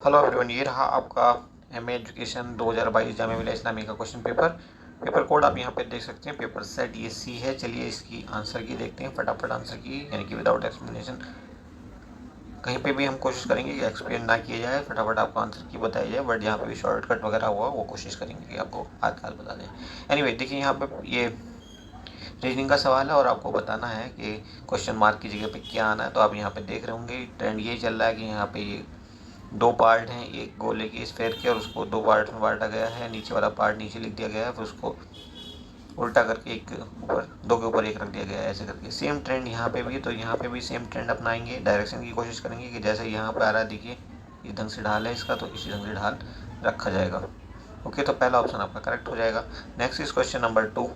Hello everyone, ये रहा आपका एमए एजुकेशन 2022 जामिया मिलिया इस्लामी का क्वेश्चन पेपर कोड आप यहाँ पे देख सकते हैं। पेपर सेट ये सी है। चलिए इसकी आंसर की देखते हैं, फटाफट आंसर की, यानी कि विदाउट एक्सप्लेनेशन। कहीं पे भी हम कोशिश करेंगे कि एक्सप्लेन ना किया जाए, फटाफट आपको आंसर की बताई जाए, बट जहाँ पे भी शॉर्टकट वगैरह हुआ वो कोशिश करेंगे कि आपको हाथ हाथ बता दें। एनीवे, देखिए यहाँ पे ये रीजनिंग का सवाल है और आपको बताना है कि क्वेश्चन मार्क की जगह पे क्या आना है। तो आप यहाँ पे देख रहे होंगे ट्रेंड ये चल रहा है कि यहाँ पे ये दो पार्ट हैं, एक गोले की स्फेयर के, और उसको दो पार्ट में बांटा गया है। नीचे वाला पार्ट नीचे लिख दिया गया है, फिर उसको उल्टा करके एक ऊपर, दो के ऊपर एक रख दिया गया है, ऐसे करके। सेम ट्रेंड यहाँ पे भी है, तो यहाँ पे भी सेम ट्रेंड अपनाएंगे। डायरेक्शन की कोशिश करेंगे कि जैसे यहाँ पे आ रहा है, देखिए इस ढंग से ढाल है इसका, तो इसी ढंग से ढाल रखा जाएगा। ओके, तो पहला ऑप्शन आपका करेक्ट हो जाएगा। Next is question number 2।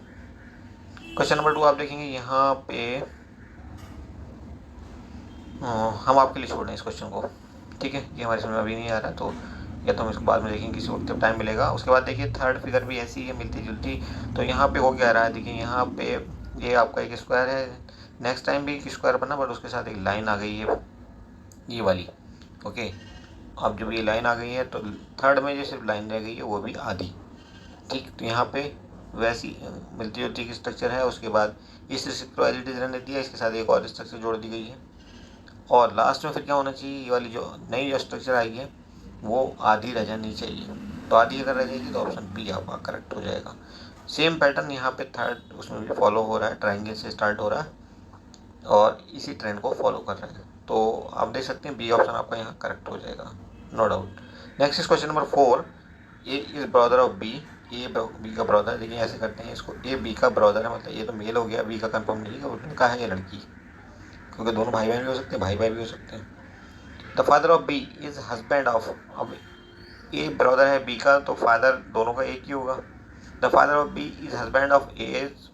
Question number 2 आप देखेंगे यहाँ पे, हम आपके लिए छोड़ रहे हैं इस क्वेश्चन को, ठीक है। ये हमारे समझ में अभी नहीं आ रहा, तो या तो हम इसको बाद में देखेंगे, किसी वक्त जब टाइम मिलेगा। उसके बाद देखिए थर्ड फिगर भी ऐसी है, मिलती जुलती। तो यहाँ पे हो क्या रहा है, देखिए यहाँ पे ये आपका एक स्क्वायर है। नेक्स्ट टाइम भी एक स्क्वायर बना, बट उसके साथ एक लाइन आ गई है, ये वाली। ओके, अब जब ये लाइन आ गई है तो थर्ड में जो सिर्फ लाइन रह गई है वो भी आधी, ठीक। तो यहाँ पे वैसी मिलती जुलती की स्ट्रक्चर है। उसके बाद इस रेसिप्रोसिटी रहने दिया, इसके साथ एक और स्ट्रक्चर जोड़ दी गई है, और लास्ट में फिर क्या होना चाहिए, ये वाली जो नई जो स्ट्रक्चर आई है वो आधी रह जानी चाहिए। तो आधी अगर रह जाएगी तो ऑप्शन बी आपका करेक्ट हो जाएगा। सेम पैटर्न यहाँ पे थर्ड उसमें भी फॉलो हो रहा है, ट्राइंगल से स्टार्ट हो रहा है और इसी ट्रेंड को फॉलो कर रहे हैं। तो आप देख सकते हैं बी ऑप्शन आपका यहाँ करेक्ट हो जाएगा, no doubt. Next is question number 4। A is brother of B. A B का ब्रदर, देखिए ऐसे करते हैं इसको, ए बी का ब्रदर है, मतलब ये तो मेल हो गया, बी का कंफर्म नहीं है, वो लड़का है या लड़की, क्योंकि दोनों भाई बहन भी हो सकते हैं, भाई भाई भी हो सकते हैं। The father of B is husband of, अब ए ब्रदर है बी का, तो फादर दोनों का एक ही होगा। The father of B is husband of A is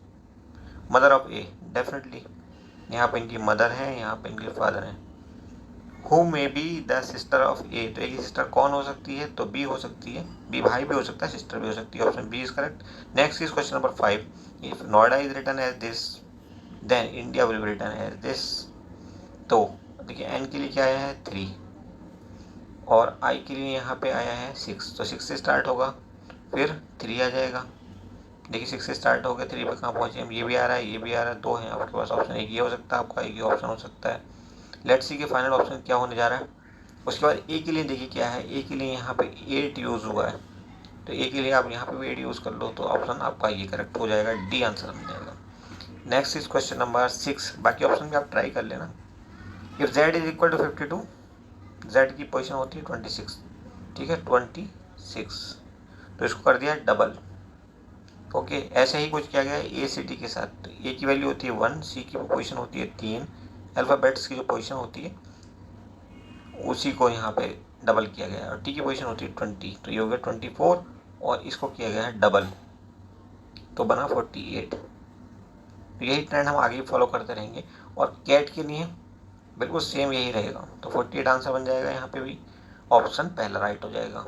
mother of A, definitely यहाँ पे इनकी मदर है, यहाँ पे इनके फादर हैं। Who may be the sister of a, तो एक सिस्टर कौन हो सकती है, तो बी हो सकती है। बी भाई भी हो सकता है, सिस्टर भी हो सकती है, option B is correct. Next is question number 5। If Noida is written as this then India will be written as this. तो देखिए एन के लिए क्या आया है 3, और आई के लिए यहाँ पे आया है 6, तो 6 से स्टार्ट होगा, फिर 3 आ जाएगा। देखिए 6 से स्टार्ट हो गया, 3 पे कहाँ पहुँचे हम, ये भी आ रहा है, ये भी आ रहा है, 2 हैं आपके पास ऑप्शन, एक ये हो सकता है आपका, एक ये ऑप्शन हो सकता है। लेट्स सी के फाइनल ऑप्शन क्या होने जा रहा है। उसके बाद ए के लिए देखिए क्या है, ए के लिए यहाँ पे 8 यूज़ हुआ है, तो ए के लिए आप यहाँ पे भी 8 यूज़ कर लो, तो ऑप्शन आपका ये करेक्ट हो जाएगा, डी आंसर बन जाएगा। Next is question number 6। बाकी ऑप्शन भी आप ट्राई कर लेना। If Z is equal to 52, Z की पोजीशन होती है 26, ठीक है 26, तो इसको कर दिया डबल। ओके, ऐसे ही कुछ किया गया है ए सी डी के साथ। तो ए की वैल्यू होती है 1, सी की पोजीशन होती है 3, अल्फ़ाबेट्स की जो पोजीशन होती है उसी को यहाँ पे डबल किया गया है, और टी की पोजीशन होती है 20, तो ये हो गया 24, और इसको किया गया है डबल, तो बना 48। तो यही ट्रेंड हम आगे भी फॉलो करते रहेंगे, और कैट के लिए बिल्कुल सेम यही रहेगा, तो 48 आंसर बन जाएगा यहाँ पे भी, ऑप्शन पहला राइट हो जाएगा।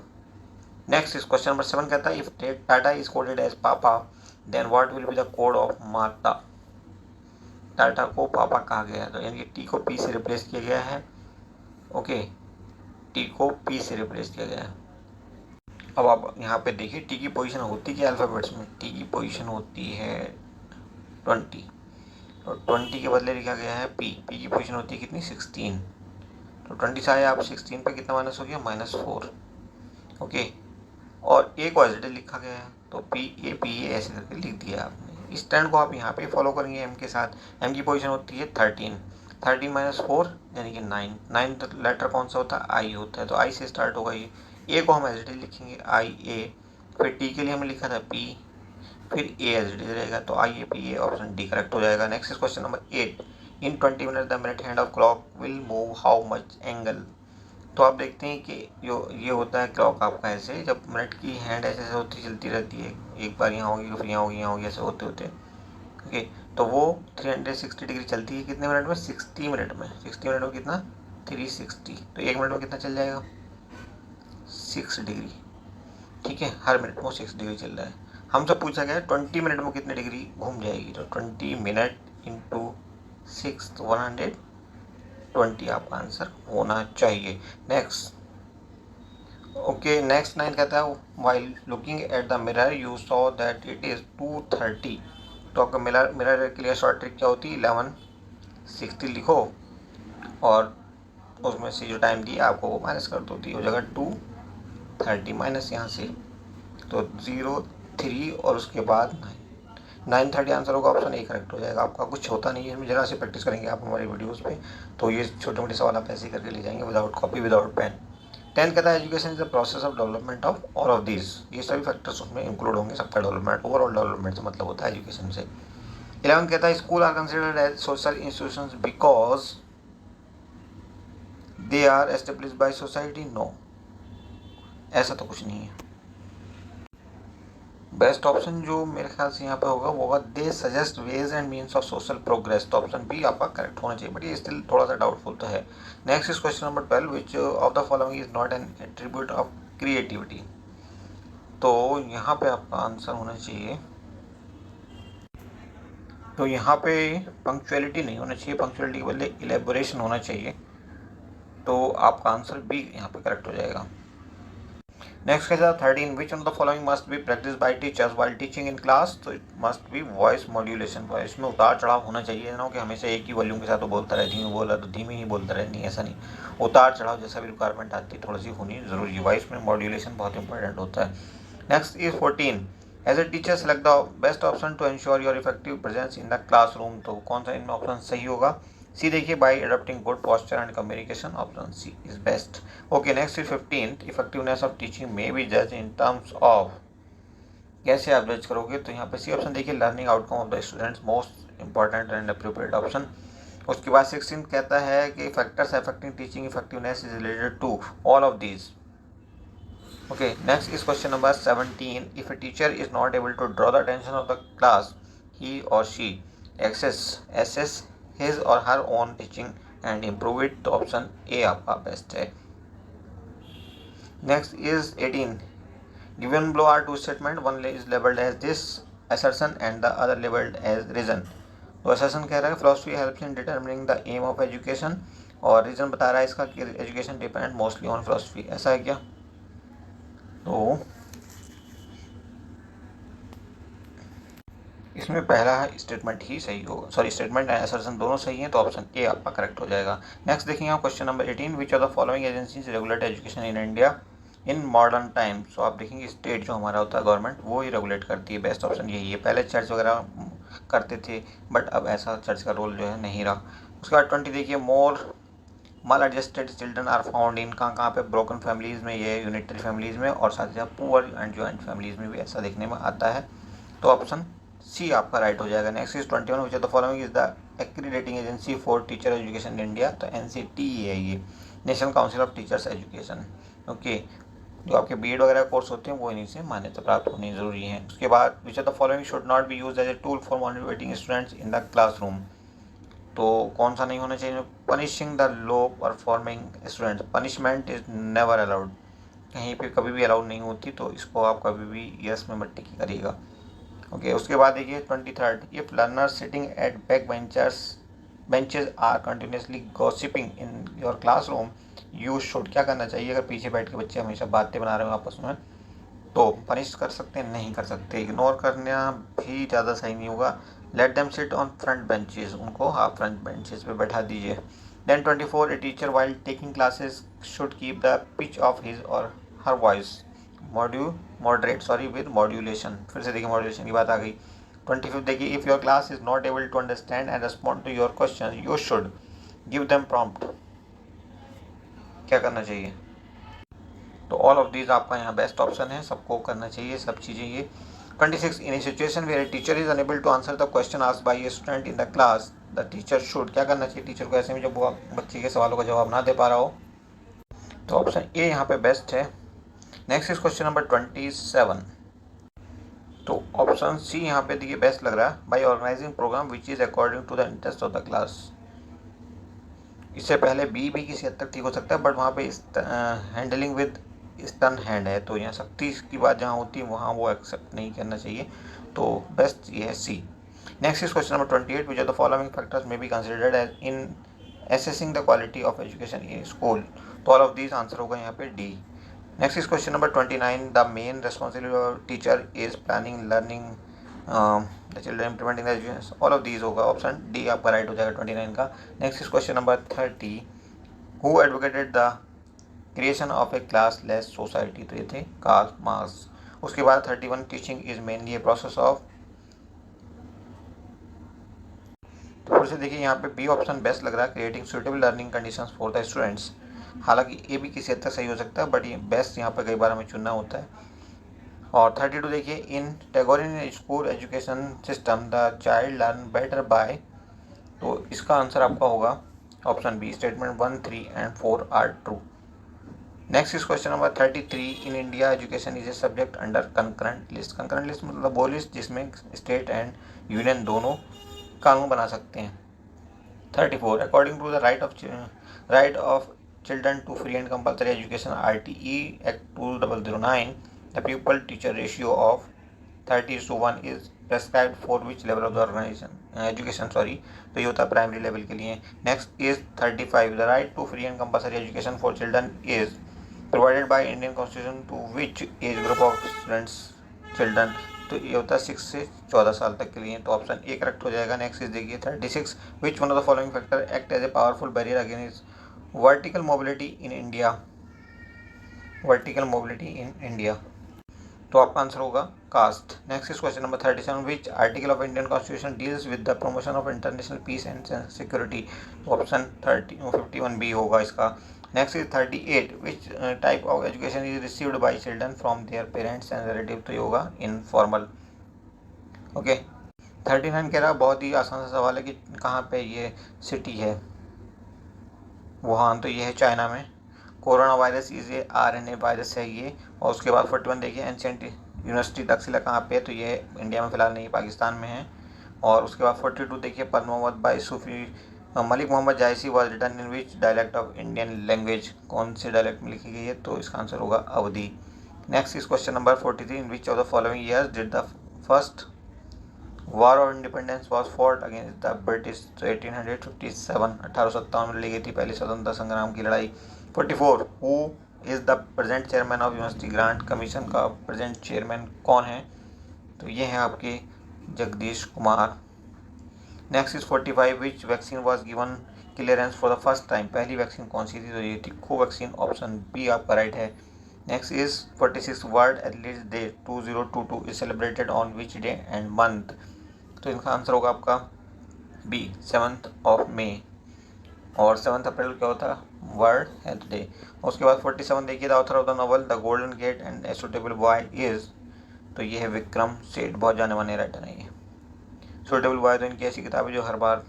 नेक्स्ट इज क्वेश्चन नंबर 7 कहता है if tata is coded as papa then what will be the code of marta. Tata को पापा कहा गया है, तो यानी कि टी को पी से रिप्लेस किया गया है। ओके, टी को पी से रिप्लेस किया गया है। अब आप यहाँ पे देखिए टी की पोजीशन होती क्या अल्फ़ाबेट्स में, टी की पोजीशन होती है 20, तो 20 के बदले लिखा गया है पी, पी की पोजीशन होती है कितनी 16, तो 20 से आया आप 16 पे कितना माइनस हो गया -4। ओके, और ए को एज इट इज लिखा गया है, तो पी ए ऐसे करके लिख दिया आपने। इस ट्रेंड को आप यहाँ पे फॉलो करेंगे एम के साथ। एम की पोजीशन होती है 13, 13 -4 यानी कि 9, 9 लेटर कौन सा होता है, आई होता है, तो आई से स्टार्ट होगा ये। ए को हम एज इट इज लिखेंगे आई ए, फिर टी के लिए हमने लिखा था पी, फिर ए एज इट इज रहेगा, तो I A P A, option D correct हो जाएगा। Next question number 8। In 20 minute the minute hand of clock will move how much angle. तो आप देखते हैं कि जो ये होता है क्लॉक आपका, ऐसे जब मिनट की हैंड ऐसे ऐसे होती चलती रहती है, एक बार यहाँ होगी फिर यहाँ होगी यहाँ होगी, ऐसे होते होते, ओके, तो वो 360 डिग्री चलती है कितने मिनट में, 60 मिनट में। 60 मिनट में कितना 360, तो एक मिनट में कितना चल जाएगा 6 डिग्री, ठीक है, हर मिनट में 6 डिग्री चल रहा है। हमसे पूछा गया है 20 मिनट में कितनी डिग्री घूम जाएगी, तो 20 मिनट इंटू 6, तो 120 आपका आंसर होना चाहिए। नेक्स्ट ओके, नेक्स्ट 9 कहता है while looking at the mirror you saw that it is 2:30। तो आपका मिरर मिरर के लिए शॉर्ट ट्रिक क्या होती है, 11:60 लिखो और उसमें से जो टाइम दिया आपको वो माइनस कर दो, तो हो जाएगा 2:30 माइनस यहाँ से, तो 0:03 और उसके बाद 9:30 आंसर होगा, ऑप्शन ए करेक्ट हो जाएगा आपका। कुछ होता नहीं है इसमें, जरा से प्रैक्टिस करेंगे आप हमारी वीडियोस पे तो ये छोटे मोटे सवाल आप ऐसे ही करके ले जाएंगे विदाउट कॉपी विदाउट पेन। 10 कहता है education is the process of development of all of this, ये सभी फैक्टर्स उसमें इंक्लूड होंगे, सबका डेवलपमेंट ओवरऑल डेवलपमेंट से मतलब होता है एजुकेशन से। 11 कहता है school are considered as social institutions because they are establish by society, no, ऐसा तो कुछ नहीं है। बेस्ट ऑप्शन जो मेरे ख्याल से यहाँ पे होगा वो होगा they suggest ways and means of social progress, तो ऑप्शन बी आपका करेक्ट होना चाहिए, बट ये स्टिल थोड़ा सा डाउटफुल तो है। Next is question number 12, which of the following is not N attribute of creativity. तो यहाँ पे आपका आंसर होना चाहिए, तो यहाँ पे पंक्चुअलिटी नहीं होना चाहिए, पंक्चुअलिटी के बदले इलेबोरेशन होना चाहिए, तो आपका आंसर बी यहाँ पे करेक्ट हो जाएगा। Next question 13, which of the following must be practice by teachers while teaching in class, तो it must be voice modulation. Voice में उतार चढ़ाव होना चाहिए ना, कि हमेशा एक ही वॉल्यूम के साथ वो बोलता रहे, धीमे बोला तो धीमे ही बोलता रहे, नहीं ऐसा नहीं, उतार चढ़ाव जैसा भी रिक्वायरमेंट आती है थोड़ी सी होनी जरूरी है, वॉइस में मॉड्यूलेशन बहुत इंपॉर्टेंट होता है। Next is 14, as a teacher select the best option to ensure your effective presence in the classroom, तो कौन सा इनमें ऑप्शन सही होगा, सी देखिए by adopting good posture and communication, option C is best. Okay, next is 15, effectiveness of teaching may be जज in terms of, कैसे आप जज करोगे, तो यहाँ पे सी ऑप्शन देखिए learning outcome of the students most important and appropriate option. उसके बाद 16 कहता है कि factors affecting teaching effectiveness is related to all of these. Okay, next is question number 17. If a teacher is not able to draw the attention of the class, he or she assess his or her own teaching and improve it, तो option A आपका best है। Next is 18. Given below are two statement, one is labeled as this assertion and the other labeled as reason। तो assertion कह रहा है philosophy helps in determining the aim of education, और reason बता रहा है इसका कि education depend mostly on philosophy, ऐसा है क्या, तो इसमें पहला स्टेटमेंट ही सही होगा, सॉरी स्टेटमेंट एंड असर्शन दोनों सही हैं, तो ऑप्शन ए आपका करेक्ट हो जाएगा। नेक्स्ट देखेंगे आप question number 18, which of the following agencies regulate education in India in modern time. So आप देखेंगे स्टेट जो हमारा होता है गवर्नमेंट वो ही रेगुलेट करती है, बेस्ट ऑप्शन यही है। पहले चर्च वगैरह करते थे बट अब ऐसा चर्च का रोल जो है नहीं रहा। उसके बाद 20 देखिए, more maladjusted children are found in, कहाँ पे ब्रोकन फैमिलीज़ में, ये यूनिटरी फैमिलीज़ में, और साथ ही साथ पुअर एंड जॉइंट फैमिलीज़ में भी ऐसा देखने में आता है, तो ऑप्शन सी आपका राइट हो जाएगा। Next is 21, which of the following is the accrediting agency for teacher education in India, तो NCTE है ये, national council of teachers education. Okay, जो आपके बीएड वगैरह कोर्स होते हैं वो इन्हीं से मान्यता प्राप्त होनी जरूरी है। उसके बाद which of the following should not be use as a tool for motivating students in the classroom, तो कौन सा नहीं होना चाहिए, punishing the low performing students, punishment is never allowed, कहीं पे कभी भी अलाउड नहीं होती, तो इसको आप कभी भी यस में मत टिक करिएगा। ओके, उसके बाद देखिए 23, if learners sitting at back benches are continuously gossiping in your classroom, you should क्या करना चाहिए, अगर पीछे बैठ के बच्चे हमेशा बातें बना रहे हो आपस में, तो पनिश कर सकते हैं, नहीं कर सकते, इग्नोर करना भी ज़्यादा सही नहीं होगा। Let them sit on front benches, उनको आप फ्रंट बेंचेस पे बैठा दीजिए। Then 24, a teacher while taking classes should keep the pitch of his or her voice moderate with modulation, फिर से देखिए मॉड्यूलेशन की बात आ गई। 25 देखिए, if your class is not able to understand and respond to your question you should give them prompt, क्या करना चाहिए, तो ऑल ऑफ दीज आपका यहाँ बेस्ट ऑप्शन है, सबको करना चाहिए सब चीज़ें ये। 26, in a situation where a teacher is unable to answer the question asked by a student in the class, the teacher should क्या करना चाहिए टीचर को ऐसे में, जब वो बच्चे के सवालों का जवाब ना दे पा रहा हो, तो ऑप्शन ए यहाँ पे बेस्ट है। नेक्स्ट इज क्वेश्चन नंबर 27, तो ऑप्शन सी यहाँ पे देखिए बेस्ट लग रहा है, by organising program which is according to the interest of the class. इससे पहले बी किसी हद तक ठीक हो सकता है, बट वहाँ पे हैंडलिंग विद स्टन हैंड है, तो यहाँ सख्ती की बात जहाँ होती है वहाँ वो एक्सेप्ट नहीं करना चाहिए, तो बेस्ट ये है C. Next is question number 28, which are the following factors may be considered as in assessing the quality of education in school, तो ऑल ऑफ दीज आंसर होगा यहाँ पे D. Next is question number 29, the main responsibility of teacher is planning, learning, the children implementing the education, all of these होगा, option D आपका right हो जाएगा 29 का। Next is question number 30, who advocated the creation of A class less society, तो ये थे Karl Marx. उसके बाद 31, teaching is mainly a process of, तो फिर से देखिए यहाँ पे बी ऑप्शन बेस्ट लग रहा है, creating suitable learning conditions for the students. हालांकि ए भी किसी हद तक सही हो सकता है, बट ये बेस्ट यहाँ पर कई बार हमें चुनना होता है। और 32 देखिए, in Tagorian school education system the child learn better by, तो इसका आंसर आपका होगा option B, statement 1, 3 and 4 are true. Next is question number 33, in India education is a subject under concurrent list. Concurrent list मतलब वो list जिसमें state and union दोनों कानून बना सकते हैं। 34, according to the right of children to free and compulsory education RTE act 2009, the people teacher ratio of 30:1 is prescribed for which level of the organisation education, sorry, तो ये होता है primary level के लिए। Next is 35, the right to free and compulsory education for children is provided by Indian constitution to which age group of students children, तो ये होता है 6 से 14 साल तक के लिए, तो ऑप्शन ए करेक्ट हो जाएगा। नेक्स्ट इज देखिए 36, which one of the following factor act as a powerful barrier against vertical mobility in India, vertical mobility in India, तो आपका आंसर होगा caste. Next is question number 37, which article of Indian constitution deals with the promotion of international peace and security, तो option 51 B होगा इसका। Next is 38, which type of education is received by children from their parents and relative, तो ये होगा informal. Okay, 39 कह रहा बहुत ही आसान सा सवाल है कि कहाँ पे ये सिटी है, वुहान, तो ये है चाइना में। Corona virus is a RNA virus है ये। और उसके बाद 41 देखिए, एंशिएंट यूनिवर्सिटी तक्षशिला कहाँ पे है, तो ये इंडिया में फ़िलहाल नहीं, पाकिस्तान में है। और उसके बाद 42 देखिए, Padma Mohammad by Sufi Malik Mohammad Jayasi was written in which dialect of Indian language, कौन से डायलेक्ट में लिखी गई है, तो इसका आंसर होगा Awadhi. Next is question number 43, in which of the following years did the first war of independence was fought against the British, तो 1857, 1857 में लड़ी गई थी पहली स्वतंत्रता संग्राम की लड़ाई। 44, who is the present chairman of university grant commission का प्रेजेंट चेयरमैन कौन है, तो ये है आपके Jagdish Kumar. Next is 45, which vaccine was given clearance for the first time, पहली वैक्सीन कौन सी थी, तो ये थी कोवैक्सीन, ऑप्शन बी आपका राइट है। Next is 46, world athletes day 2022 is celebrated on which day and month, तो इनका आंसर होगा आपका बी, 7 मई। और 7 अप्रैल क्या होता है, वर्ल्ड हेल्थ डे। उसके बाद 47 देखिए, the author of the novel the golden gate and a suitable boy is, तो ये है विक्रम सेठ, बहुत जाने माने राइटर है ये। सुटेबल बॉय तो इनकी ऐसी किताब है जो हर बार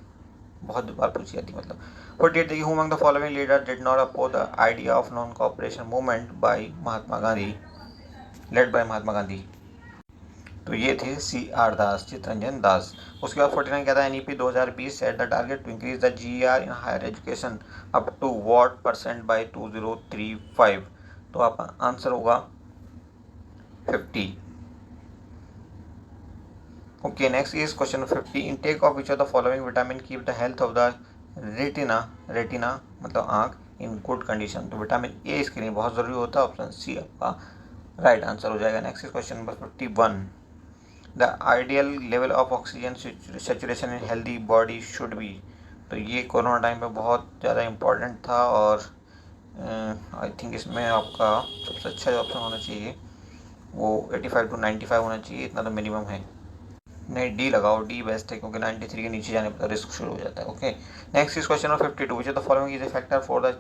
बहुत बार पूछी जाती है, मतलब। 48 देखिए, who among the following leader did not oppose the idea of non cooperation movement by Mahatma Gandhi, led by Mahatma Gandhi, तो ये थे CR दास, चित्तरंजन दास। उसके बाद 49 कहता है, NEP 2020 set the target to increase the GER in higher education up to what % by 2035, तो आपका answer होगा 50। Okay, next is question 50, intake of which of the following vitamin keep the health of the retina मतलब आँख in good condition, तो vitamin A इसके लिए बहुत ज़रूरी होता है, ऑप्शन सी आपका राइट आंसर हो जाएगा। Next is question number 51, the ideal level of oxygen saturation in healthy body should be, तो ये कोरोना टाइम पे बहुत ज़्यादा इम्पोर्टेंट था, और आई थिंक इसमें आपका सबसे अच्छा जो ऑप्शन होना चाहिए वो 85 to 95 होना चाहिए, इतना तो मिनिमम है। नहीं, डी लगाओ, डी बेस्ट है, क्योंकि 93 के नीचे जाने पर रिस्क शुरू हो जाता है। Okay, next is question number 52, which of the following is a factor for the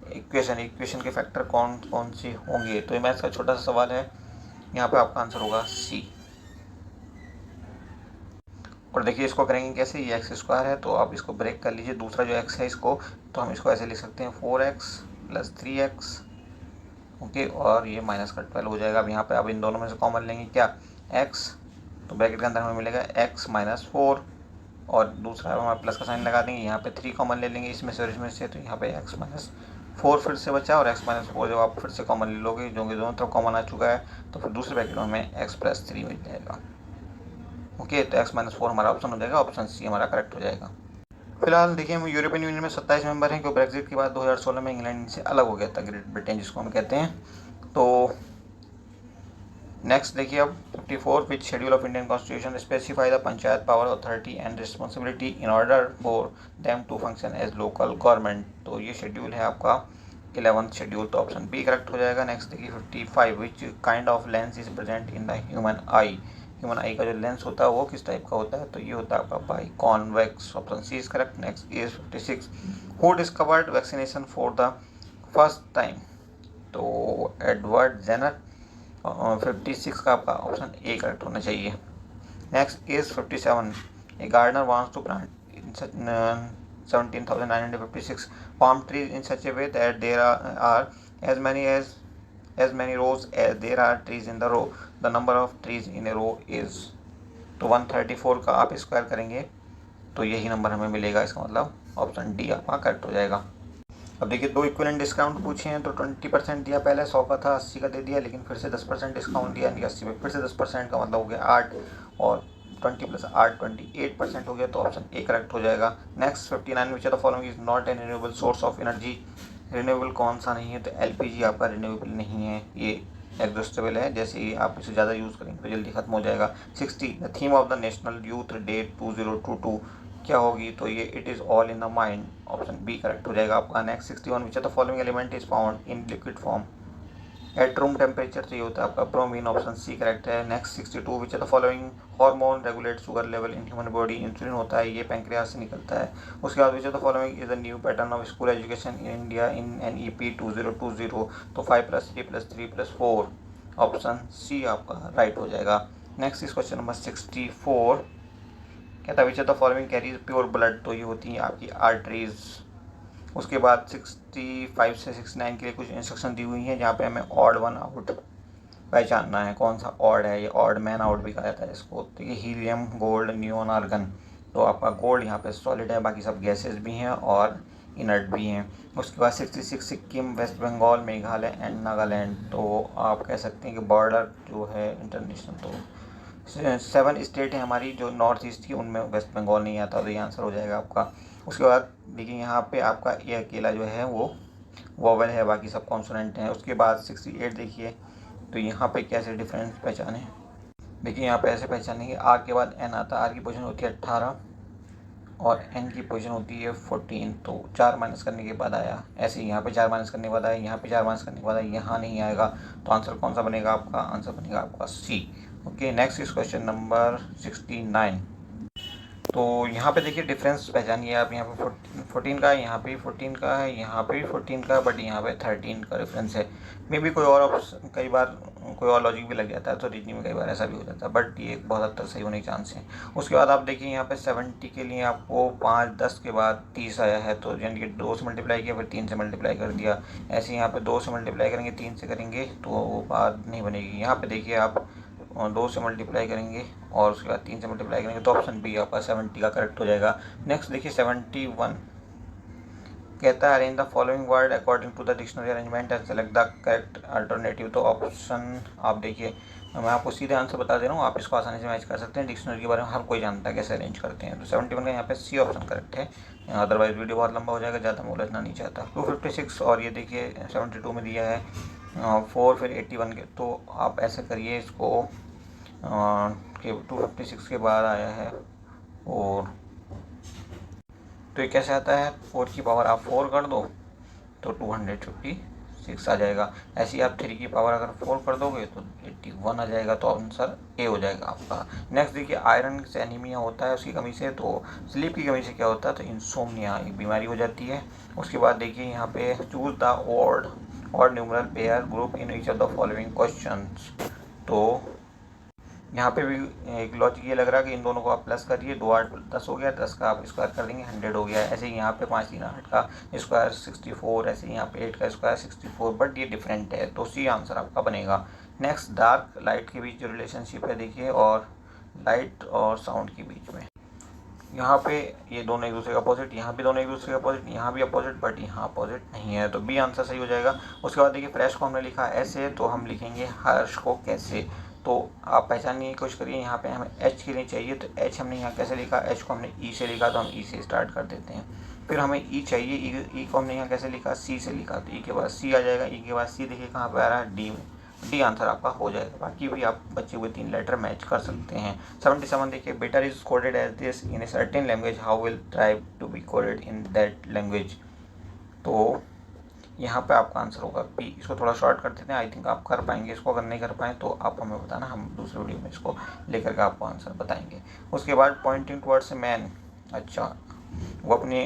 equation के फैक्टर कौन कौन से होंगे, तो ये मैथ्स का छोटा सा सवाल है, यहाँ पे आपका आंसर होगा सी। और देखिए इसको करेंगे कैसे, ये x² है, तो आप इसको ब्रेक कर लीजिए, दूसरा जो x है इसको, तो हम इसको ऐसे लिख सकते हैं 4x + 3x, ओके, और ये माइनस का 12 हो जाएगा। अब यहाँ पे अब इन दोनों में से कॉमन लेंगे क्या, x, तो ब्रैकेट के अंदर हमें मिलेगा x - 4, और दूसरा हमारे प्लस का साइन लगा देंगे, यहाँ पे 3 कॉमन ले लेंगे इसमें से और इसमें से, तो यहाँ पे x - 4 फिर से बचा, और x - 4 जब आप फिर से कॉमन ले लोगे, जो कि दोनों तरफ कॉमन आ चुका है, तो फिर दूसरे ब्रैकेट में हमें x + 3 मिल जाएगा। ओके, तो x - 4 हमारा ऑप्शन हो जाएगा, ऑप्शन सी हमारा करेक्ट हो जाएगा। फिलहाल देखिए, हम यूरोपियन यूनियन में 27 मेंबर हैं, क्योंकि ब्रेक्जिट के बाद 2016 में इंग्लैंड से अलग हो गया था, ग्रेट ब्रिटेन जिसको हम कहते हैं। तो नेक्स्ट देखिए अब 54 which schedule of Indian constitution specify the panchayat power authority and responsibility in order for them to function as local government. तो ये शेड्यूल है आपका 11th शेड्यूल, तो ऑप्शन बी करेक्ट हो जाएगा। नेक्स्ट देखिए 55 which kind of lens is present in the human I. Human आई का जो लेंस होता है वो किस टाइप का होता है, तो ये होता है आपका biconvex, option C is correct. Next is 56 who discovered vaccination for the first time, तो एडवर्ड जेनर। 56 का आपका ऑप्शन ए करेक्ट होना चाहिए। Next is 57 a gardener wants to plant in 17,956 palm trees in such a way that there are as many rows as there are trees in the row. The number of trees in a row is, तो 134 का आप square करेंगे तो यही number हमें मिलेगा, इसका मतलब ऑप्शन डी आपका करेक्ट हो जाएगा। अब देखिए दो इक्विवेलेंट डिस्काउंट पूछे हैं, तो 20% दिया, पहले 100 का था 80 का दे दिया, लेकिन फिर से 10% डिस्काउंट दिया, यानी 80 में फिर से 10% का मतलब हो गया 8 और 20 + 8 28% हो गया, तो ऑप्शन ए करेक्ट हो जाएगा। Next 59 which are the following is not an renewable source of energy. Renewable कौन सा नहीं है, तो एलपीजी आपका रिन्यूएबल नहीं है, ये एग्जॉस्टेबल है, जैसे ही आप इसे ज़्यादा यूज़ करेंगे तो जल्दी खत्म हो जाएगा। 60 the theme of the national youth day 2022 क्या होगी, तो ये it is all in the mind, option B correct हो जाएगा आपका। Next 61 which are the following element is found in liquid form at room temperature, तो ये होता है आपका ब्रोमीन, ऑप्शन सी करेक्ट है। Next 62 which are the following hormone regulate sugar level in human body, insulin होता है, ये pancreas से निकलता है। उसके बाद which are the following is the new pattern of school education in India in NEP 2020, तो 5+3+3+4, ऑप्शन सी आपका राइट हो जाएगा। नेक्स्ट इज क्वेश्चन नंबर 64, कहता है which are the following carries pure blood, तो ये होती है आपकी आर्टरीज। उसके बाद 65 से 69 के लिए कुछ इंस्ट्रक्शन दी हुई हैं, जहाँ पे हमें ऑड वन आउट पहचानना है, कौन सा ऑड है, ये ऑड मैन आउट भी कहा जाता है इसको। तो ये हीलियम, गोल्ड, नियोन, आर्गन, तो आपका गोल्ड यहाँ पे सॉलिड है, बाकी सब गैसेस भी हैं और इनर्ट भी हैं। उसके बाद 66 सिक्किम, वेस्ट बंगाल, मेघालय एंड नागालैंड, तो आप कह सकते हैं कि बॉर्डर जो है इंटरनेशनल, तो 7 स्टेट है हमारी जो नॉर्थ ईस्ट की, उनमें वेस्ट बंगाल नहीं आता, तो ये आंसर हो जाएगा आपका। उसके बाद देखिए यहाँ पे आपका ये अकेला जो है वो वोवेल है, बाकी सब कॉन्सोनेंट हैं। उसके बाद 68 देखिए, तो यहाँ पे कैसे डिफरेंस पहचाने, देखिए यहाँ पे ऐसे पहचानेंगे, आर के बाद एन आता है, आर की पोजीशन होती है 18 और एन की पोजीशन होती है 14, तो 4 माइनस करने के बाद आया, ऐसे ही यहाँ पे 4 माइनस करने के बाद आया, यहाँ पे 4 माइनस करने के बाद आया, यहाँ नहीं आएगा, तो आंसर कौन सा बनेगा आपका, आंसर बनेगा आपका C. Okay, next is question number 69, तो यहाँ पे देखिए डिफरेंस पहचानिए आप, यहाँ पे 14 का है, यहाँ पे 14 का है, यहाँ पे भी 14 का है, बट यहाँ पे 13 का डिफरेंस है। मे भी कोई और ऑप्शन, कई बार कोई और लॉजिक भी लग जाता है, तो रीजनिंग में कई बार ऐसा भी हो जाता है, बट ये बहुत हद तक सही होने के चांस हैं। उसके बाद आप देखिए यहाँ पे 70 के लिए आपको 5 10 के बाद 30 आया है, तो यानी कि 2 से मल्टीप्लाई किया, फिर 3 से मल्टीप्लाई कर दिया। ऐसे यहाँ पे 2 से मल्टीप्लाई करेंगे, 3 से करेंगे तो वो बात नहीं बनेगी। यहाँ पे देखिए आप 2 से मल्टीप्लाई करेंगे और उसके बाद 3 से मल्टीप्लाई करेंगे, तो ऑप्शन बी आपका 70 का करेक्ट हो जाएगा। नेक्स्ट देखिए 71, कहता है arrange the following word according to the dictionary arrangement and select the correct alternative, तो ऑप्शन आप देखिए, मैं आपको सीधे आंसर बता दे रहा हूँ, आप इसको आसानी से मैच कर सकते हैं, डिक्शनरी के बारे में हर कोई जानता है कैसे अरेंज करते हैं। तो 71 का यहाँ पे सी ऑप्शन करेक्ट है, अदरवाइज वीडियो बहुत लंबा हो जाएगा, ज़्यादा मैं उलझना नहीं चाहता। 256 और ये देखिए 72 में दिया है 4 फिर 81 के, तो आप ऐसे करिए इसको कि 256 के बाद आया है, और तो ये कैसे आता है, 4 की पावर आप 4 कर दो तो 256 आ जाएगा। ऐसे ही आप 3 की पावर अगर 4 कर दोगे तो 81 आ जाएगा, तो आंसर ए हो जाएगा आपका। नेक्स्ट देखिए आयरन से एनीमिया होता है उसकी कमी से, तो स्लीप की कमी से क्या होता है, तो इंसोम्निया एक बीमारी हो जाती है। उसके बाद देखिए यहाँ पे choose the odd numeral pair group in each of the following questions, तो यहाँ पे भी एक लॉजिक ये लग रहा है कि इन दोनों को आप प्लस करिए, 2 8 10 हो गया, 10 का आप स्क्वायर कर देंगे 100 हो गया। ऐसे ही यहाँ पे 5 3 8 का स्क्वायर 64, ऐसे ही यहाँ पे 8 का स्क्वायर 64, बट ये डिफरेंट है, तो सी आंसर आपका बनेगा। नेक्स्ट डार्क लाइट के बीच जो रिलेशनशिप है देखिए, और लाइट और साउंड के बीच में, यहाँ पे ये दोनों एक दूसरे का अपोजिट, यहाँ भी दोनों एक दूसरे का अपोजिट, यहाँ भी अपोजिट, बट यहाँ अपोजिट नहीं है, तो बी आंसर सही हो जाएगा। उसके बाद देखिए फ्रेश को हमने लिखा ऐसे, तो हम लिखेंगे हर्ष को कैसे, तो आप पहचानने की कोशिश करिए। यहाँ पे हमें एच के लिए चाहिए, तो एच हमने यहाँ कैसे लिखा, एच को हमने ई से लिखा, तो हम ई से स्टार्ट कर देते हैं। फिर हमें ई चाहिए, ई को हमने यहाँ कैसे लिखा, सी से लिखा, तो ई के बाद सी आ जाएगा, ई के बाद सी देखिए कहाँ पे आ रहा है, डी में, डी आंसर आपका हो जाएगा। बाकी भी आप बचे हुए 3 लेटर मैच कर सकते हैं। 77 देखिए, better is coded as this in a certain language, how will try to be coded in that language. तो यहाँ पे आपका आंसर होगा पी। इसको थोड़ा शॉर्ट कर देते हैं, आई थिंक आप कर पाएंगे इसको। अगर नहीं कर पाए तो आप हमें बताना, हम दूसरे वीडियो में इसको लेकर के आपको आंसर बताएंगे। उसके बाद पॉइंटिंग टुवर्ड्स मैन, अच्छा वो अपनी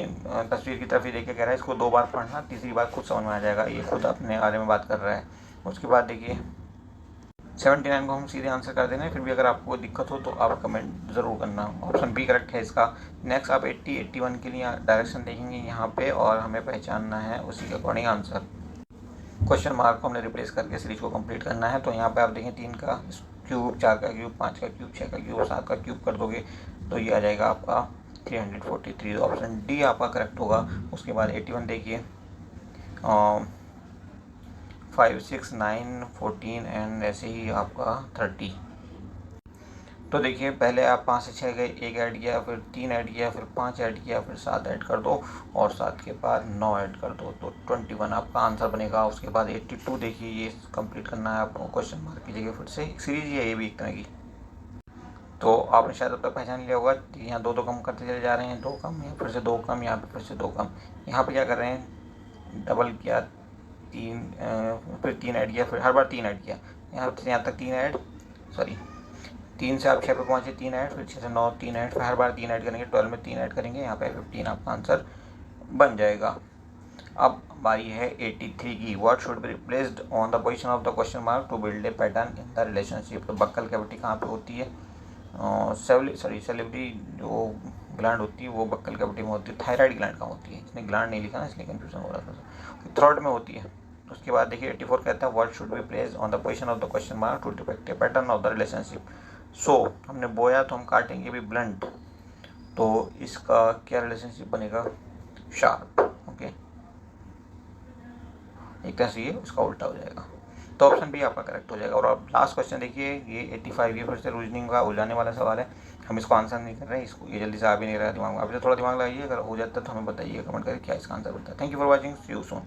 तस्वीर की तरफ ही देख के कह रहा है इसको 2 बार पढ़ना, तीसरी बार खुद समझ में आ जाएगा, ये खुद अपने बारे में बात कर रहा है। उसके बाद देखिए 79 को हम सीधे आंसर कर देना है, फिर भी अगर आपको दिक्कत हो तो आप कमेंट ज़रूर करना। ऑप्शन बी करेक्ट है इसका। नेक्स्ट आप 80 81 के लिए डायरेक्शन देखेंगे यहाँ पे, और हमें पहचानना है उसी के अकॉर्डिंग आंसर। क्वेश्चन मार्क को हमने रिप्लेस करके सीरीज को कंप्लीट करना है। तो यहाँ पे आप देखें 3 का क्यूब, 4 का क्यूब, 5 का क्यूब, 6 का क्यूब, 7 का क्यूब कर दोगे तो ये आ जाएगा आपका 343। ऑप्शन डी आपका करेक्ट होगा। उसके बाद 81 देखिए 5 6 9 14 एंड ऐसे ही आपका 30। तो देखिए पहले आप 5 से 6 गए, 1 ऐड किया, फिर 3 ऐड किया, फिर 5 ऐड किया, फिर 7 ऐड कर दो, और 7 के बाद 9 ऐड कर दो, तो 21 आपका आंसर बनेगा। उसके बाद 82 देखिए, ये कंप्लीट करना है आपको क्वेश्चन मार्क की जगह, फिर से सीरीज ही है ये भी एक तरह की। तो आपने शायद अब तक पहचान लिया होगा, यहाँ 2 कम करते चले जा रहे हैं, 2 कम, यहाँ फिर से 2 कम, यहाँ पे फिर से 2 कम। यहाँ पे क्या कर रहे हैं, डबल किया, 3 फिर 3 ऐड किया, फिर हर बार 3 ऐड किया, यहाँ से यहाँ तक 3 ऐड, सॉरी 3 से आप 6 पे पहुँचे, 3 ऐड, फिर 6 से 9 3 ऐड, फिर हर बार 3 ऐड करेंगे, 12 में 3 ऐड करेंगे, यहाँ पे 15 आपका आंसर बन जाएगा। अब बारी है 83 की। What should be replaced on the position of the question mark to build a pattern in the relationship. तो बक्कल कैविटी कहाँ पे होती है, सेलिब्री जो ग्लैंड होती है वो बक्कल कैविटी में होती है। थायराइड ग्लैंड कहाँ होती है, इसने ग्लैंड नहीं लिखा ना, इसलिए कंफ्यूजन हो रहा था। थ्रोट में होती है। उसके बाद देखिए 84 कहता है what should be placed on the position of the question mark to depict a pattern of the relationship. So हमने बोया तो हम काटेंगे भी ब्लंट, तो इसका क्या रिलेशनशिप बनेगा, शार्प। ओके, एक तरह से ये उसका उल्टा हो जाएगा, तो ऑप्शन बी आपका करेक्ट हो जाएगा। और अब लास्ट क्वेश्चन देखिए, ये 85, ये फिर से रीजनिंग का उलझाने वाला सवाल है। हम इसको आंसर नहीं कर रहे हैं, इसको ये जल्दी से आ भी नहीं रहा दिमाग में। आप थोड़ा दिमाग लगाइए, अगर हो जाता है तो हमें बताइए कमेंट करके क्या इसका आंसर बनता है। Thank you for watching, see you soon.